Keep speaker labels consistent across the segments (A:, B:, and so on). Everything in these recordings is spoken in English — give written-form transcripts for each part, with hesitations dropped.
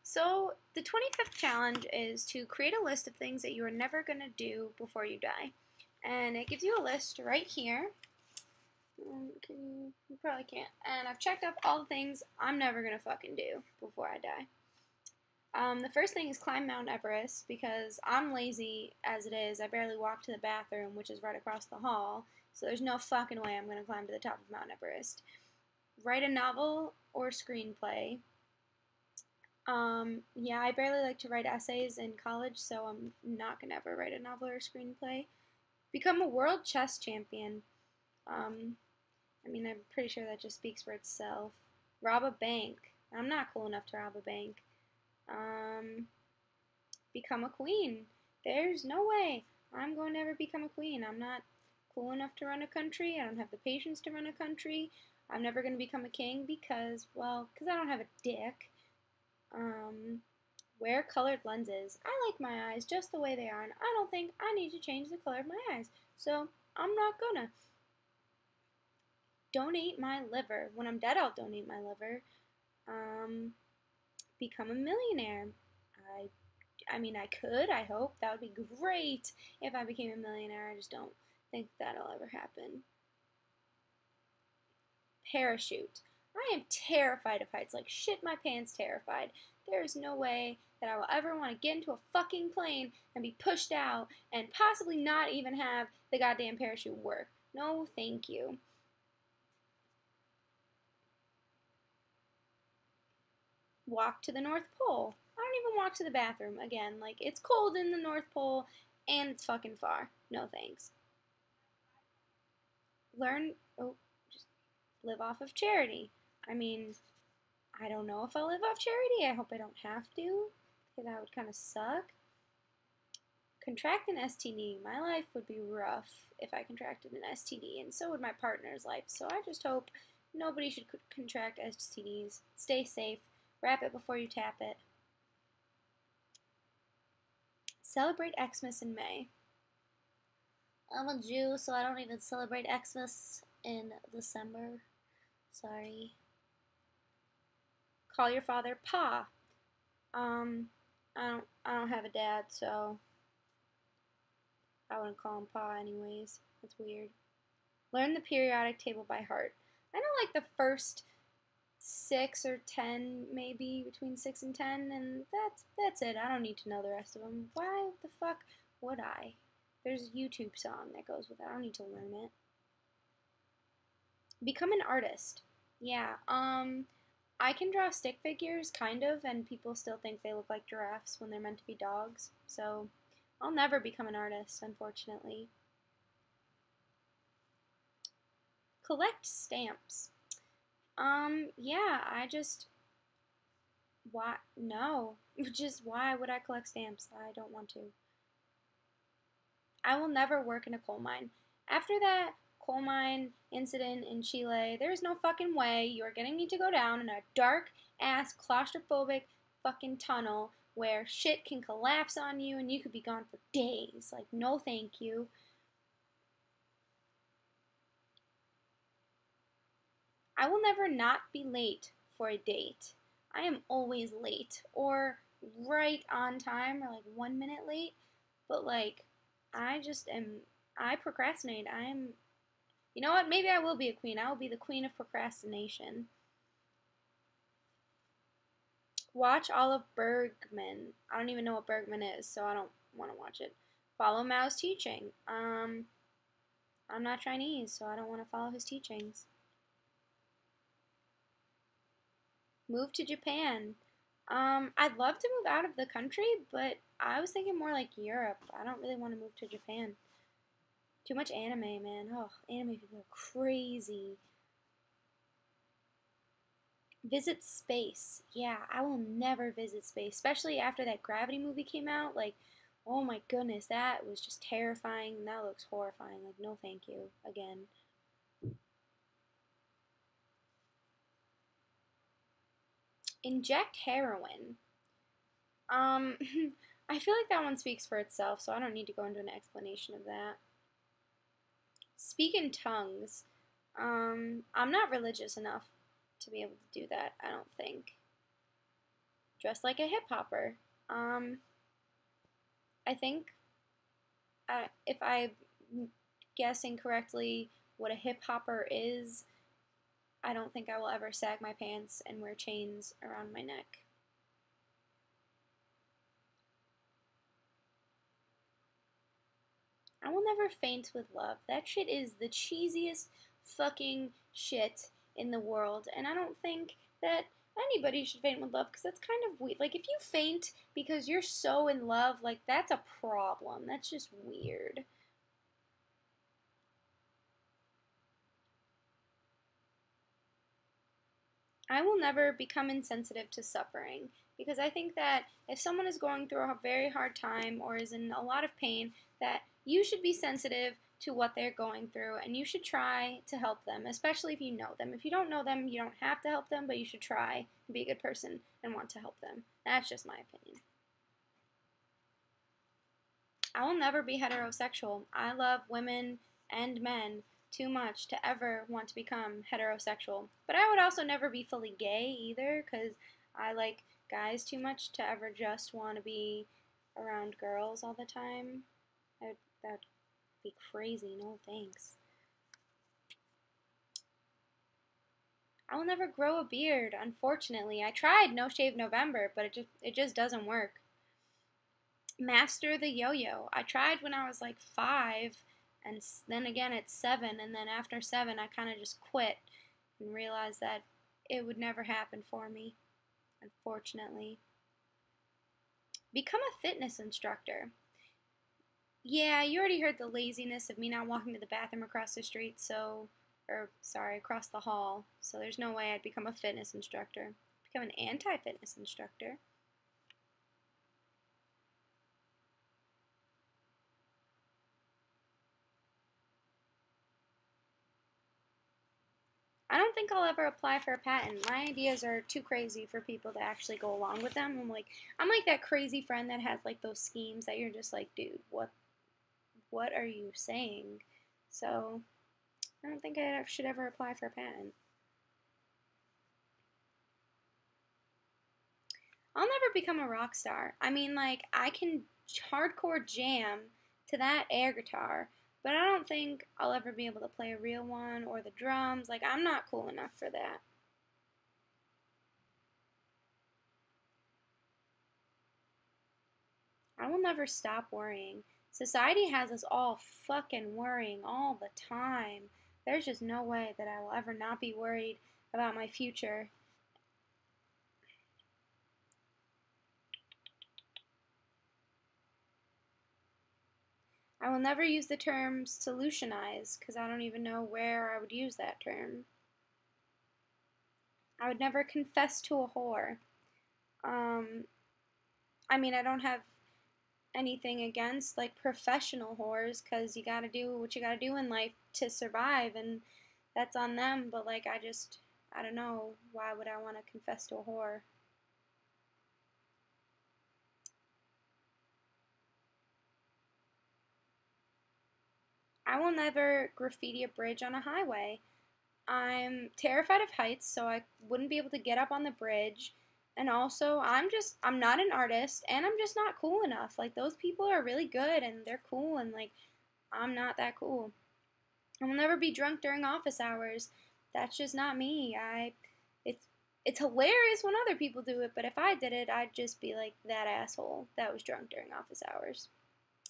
A: So, the 25th challenge is to create a list of things that you are never going to do before you die. And it gives you a list right here. You probably can't. And I've checked up all the things I'm never going to fucking do before I die. The first thing is climb Mount Everest because I'm lazy as it is. I barely walk to the bathroom, which is right across the hall. So there's no fucking way I'm going to climb to the top of Mount Everest. Write a novel or screenplay. Yeah, I barely like to write essays in college, so I'm not gonna ever write a novel or screenplay. Become a world chess champion. Um, I'm pretty sure that just speaks for itself. Rob a bank. I'm not cool enough to rob a bank. Um, Become a queen. There's no way I'm going to ever become a queen. I'm not cool enough to run a country. I don't have the patience to run a country. I'm never going to become a king because I don't have a dick. Wear colored lenses. I like my eyes just the way they are, and I don't think I need to change the color of my eyes. So I'm not gonna. Donate my liver. When I'm dead, I'll donate my liver. Become a millionaire. I could. I hope that would be great if I became a millionaire. I just don't think that'll ever happen. Parachute. I am terrified of heights, like shit my pants terrified. There is no way that I will ever want to get into a fucking plane and be pushed out and possibly not even have the goddamn parachute work. No, thank you. Walk to the North Pole. I don't even walk to the bathroom again. Like, it's cold in the North Pole and it's fucking far. No thanks. Just live off of charity. I don't know if I'll live off charity. I hope I don't have to, because that would kind of suck. Contract an STD. My life would be rough if I contracted an STD, and so would my partner's life. So I just hope nobody should contract STDs. Stay safe. Wrap it before you tap it. Celebrate Xmas in May. I'm a Jew, so I don't even celebrate Xmas in December. Sorry. Call your father Pa. I don't have a dad, so I wouldn't call him Pa anyways. That's weird. Learn the periodic table by heart. I know like the first 6 or 10, maybe between 6 and 10, and that's it. I don't need to know the rest of them. Why the fuck would I? There's a YouTube song that goes with it. I don't need to learn it. Become an artist. Yeah, I can draw stick figures, kind of, and people still think they look like giraffes when they're meant to be dogs. So I'll never become an artist, unfortunately. Collect stamps. Yeah, why? No. Just why would I collect stamps? I don't want to. I will never work in a coal mine. After that coal mine incident in Chile, there's no fucking way you are getting me to go down in a dark ass claustrophobic fucking tunnel where shit can collapse on you and you could be gone for days. Like, no thank you. I will never not be late for a date. I am always late or right on time or like 1 minute late. But like, I procrastinate. You know what? Maybe I will be a queen. I will be the queen of procrastination. Watch all of Bergman. I don't even know what Bergman is, so I don't want to watch it. Follow Mao's teaching. I'm not Chinese, so I don't want to follow his teachings. Move to Japan. I'd love to move out of the country, but I was thinking more like Europe. I don't really want to move to Japan. Too much anime, man. Oh, anime people are crazy. Visit space. Yeah, I will never visit space, especially after that Gravity movie came out. Like, oh my goodness, that was just terrifying, and that looks horrifying. Like, no thank you, again. Inject heroin. I feel like that one speaks for itself, so I don't need to go into an explanation of that. Speak in tongues. I'm not religious enough to be able to do that, I don't think. Dress like a hip hopper. I think if I'm guessing correctly what a hip hopper is, I don't think I will ever sag my pants and wear chains around my neck. I will never faint with love. That shit is the cheesiest fucking shit in the world, and I don't think that anybody should faint with love because that's kind of weird. Like, if you faint because you're so in love, like, that's a problem. That's just weird. I will never become insensitive to suffering because I think that if someone is going through a very hard time or is in a lot of pain, that you should be sensitive to what they're going through and you should try to help them, especially if you know them. If you don't know them, you don't have to help them, but you should try to be a good person and want to help them. That's just my opinion. I will never be heterosexual. I love women and men too much to ever want to become heterosexual. But I would also never be fully gay either because I like guys too much to ever just want to be around girls all the time. That'd be crazy. No thanks. I will never grow a beard, unfortunately. I tried No Shave November, but it just doesn't work. Master the yo-yo. I tried when I was like 5, and then again at 7, and then after 7 I kind of just quit and realized that it would never happen for me, unfortunately. Become a fitness instructor. Yeah, you already heard the laziness of me not walking to the bathroom across the street, across the hall, so there's no way I'd become a fitness instructor. Become an anti-fitness instructor. I don't think I'll ever apply for a patent. My ideas are too crazy for people to actually go along with them. I'm like that crazy friend that has like those schemes that you're just like, dude, what are you saying? So I don't think I should ever apply for a patent. I'll never become a rock star. I mean, like, I can hardcore jam to that air guitar, but I don't think I'll ever be able to play a real one or the drums. Like, I'm not cool enough for that. I will never stop worrying. Society has us all fucking worrying all the time. There's just no way that I will ever not be worried about my future. I will never use the term solutionize because I don't even know where I would use that term. I would never confess to a whore. I mean, I don't have anything against like professional whores because you gotta do what you gotta do in life to survive, and that's on them. But like, I don't know. Why would I want to confess to a whore? I will never graffiti a bridge on a highway. I'm terrified of heights, so I wouldn't be able to get up on the bridge. And also, I'm not an artist, and I'm just not cool enough. Like, those people are really good, and they're cool, and, like, I'm not that cool. I will never be drunk during office hours. That's just not me. It's, it's hilarious when other people do it, but if I did it, I'd just be like that asshole that was drunk during office hours.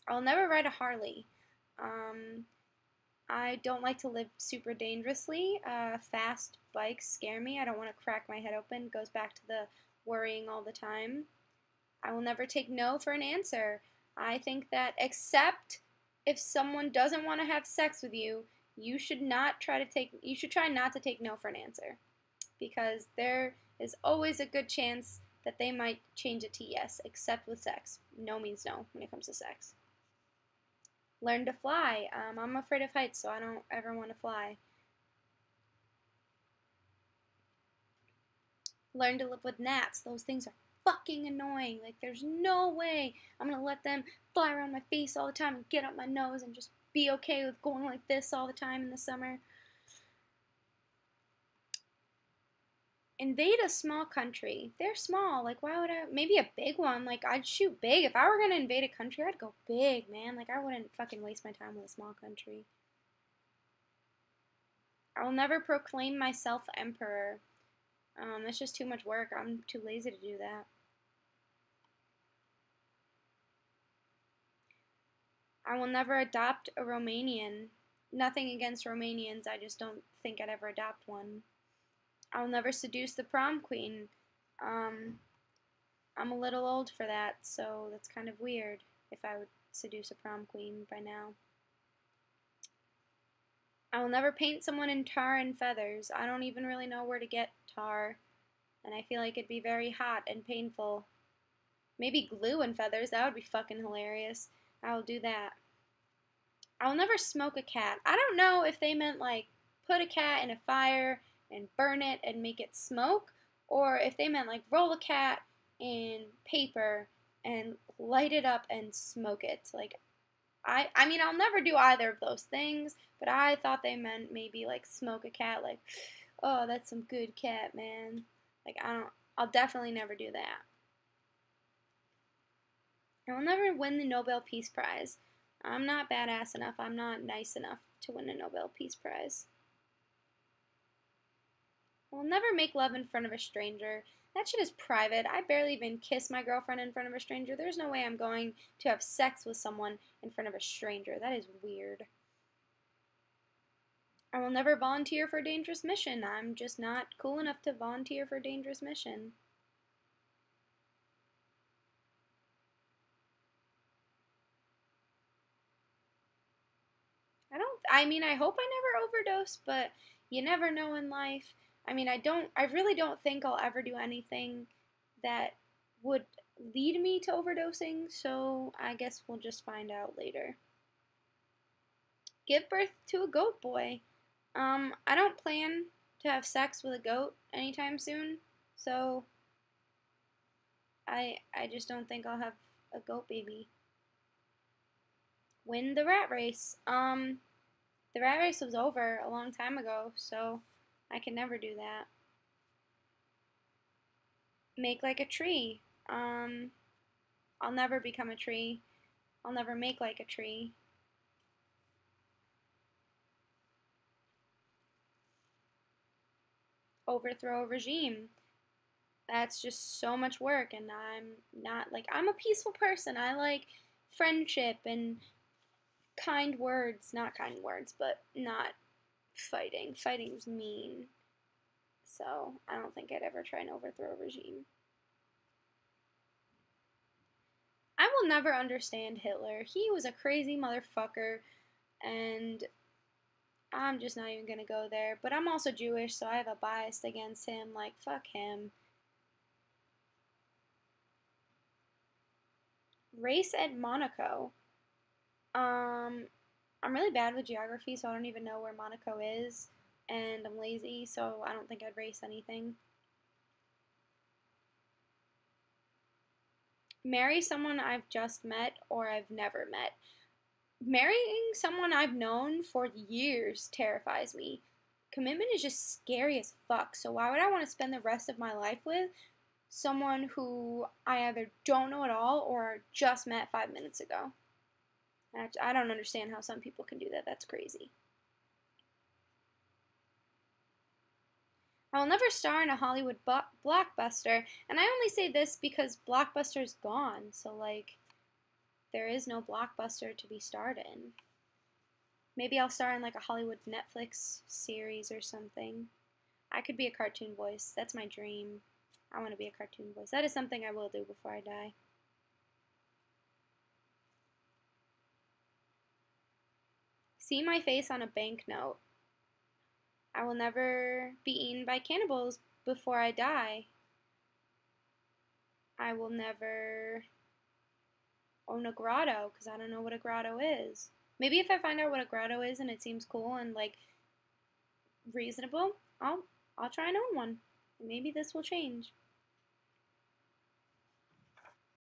A: I'll never ride a Harley. Um, I don't like to live super dangerously. Fast bikes scare me. I don't want to crack my head open. It goes back to the worrying all the time. I will never take no for an answer. I think that except if someone doesn't want to have sex with you, you should try not to take no for an answer because there is always a good chance that they might change it to yes, except with sex. No means no when it comes to sex. Learn to fly. I'm afraid of heights, so I don't ever want to fly. Learn to live with gnats. Those things are fucking annoying. Like, there's no way I'm gonna let them fly around my face all the time and get up my nose and just be okay with going like this all the time in the summer. invade a small country. They're small. Like, why would I? Maybe a big one. Like, I'd shoot big. If I were gonna invade a country, I'd go big, man. Like, I wouldn't fucking waste my time with a small country. I will never proclaim myself emperor. That's just too much work. I'm too lazy to do that. I will never adopt a Romanian. Nothing against Romanians. I just don't think I'd ever adopt one. I'll never seduce the prom queen. Um, I'm a little old for that, so that's kind of weird if I would seduce a prom queen by now. I will never paint someone in tar and feathers. I don't even really know where to get tar, and I feel like it'd be very hot and painful. Maybe glue and feathers, that would be fucking hilarious. I will do that. I will never smoke a cat. I don't know if they meant like put a cat in a fire and burn it and make it smoke, or if they meant like roll a cat in paper and light it up and smoke it. Like I mean I'll never do either of those things, but I thought they meant maybe like smoke a cat, like, oh, that's some good cat, man. Like I'll definitely never do that. I will never win the Nobel Peace Prize. I'm not badass enough. I'm not nice enough to win a Nobel Peace Prize. I will never make love in front of a stranger. That shit is private. I barely even kiss my girlfriend in front of a stranger. There's no way I'm going to have sex with someone in front of a stranger. That is weird. I will never volunteer for a dangerous mission. I'm just not cool enough to volunteer for a dangerous mission. I mean, I hope I never overdose, but you never know in life. I mean, I really don't think I'll ever do anything that would lead me to overdosing, so I guess we'll just find out later. Give birth to a goat boy. I don't plan to have sex with a goat anytime soon, so I just don't think I'll have a goat baby. Win the rat race. The rat race was over a long time ago, so I can never do that. Make like a tree. I'll never become a tree. I'll never make like a tree. Overthrow a regime. That's just so much work, and I'm a peaceful person. I like friendship and kind words. Not kind words, but not fighting. Fighting's mean. So I don't think I'd ever try and overthrow a regime. I will never understand Hitler. He was a crazy motherfucker, and I'm just not even gonna go there. But I'm also Jewish, so I have a bias against him. Like, fuck him. Race at Monaco. I'm really bad with geography, so I don't even know where Monaco is. And I'm lazy, so I don't think I'd race anything. Marry someone I've just met or I've never met. Marrying someone I've known for years terrifies me. Commitment is just scary as fuck, so why would I want to spend the rest of my life with someone who I either don't know at all or just met 5 minutes ago? I don't understand how some people can do that. That's crazy. I will never star in a Hollywood blockbuster, and I only say this because Blockbuster's gone, so like there is no Blockbuster to be starred in. Maybe I'll star in like a Hollywood Netflix series or something. I could be a cartoon voice. That's my dream. I want to be a cartoon voice. That is something I will do before I die. See my face on a banknote. I will never be eaten by cannibals before I die. I will never own a grotto because I don't know what a grotto is. Maybe if I find out what a grotto is and it seems cool and like reasonable, I'll try and own one. Maybe this will change.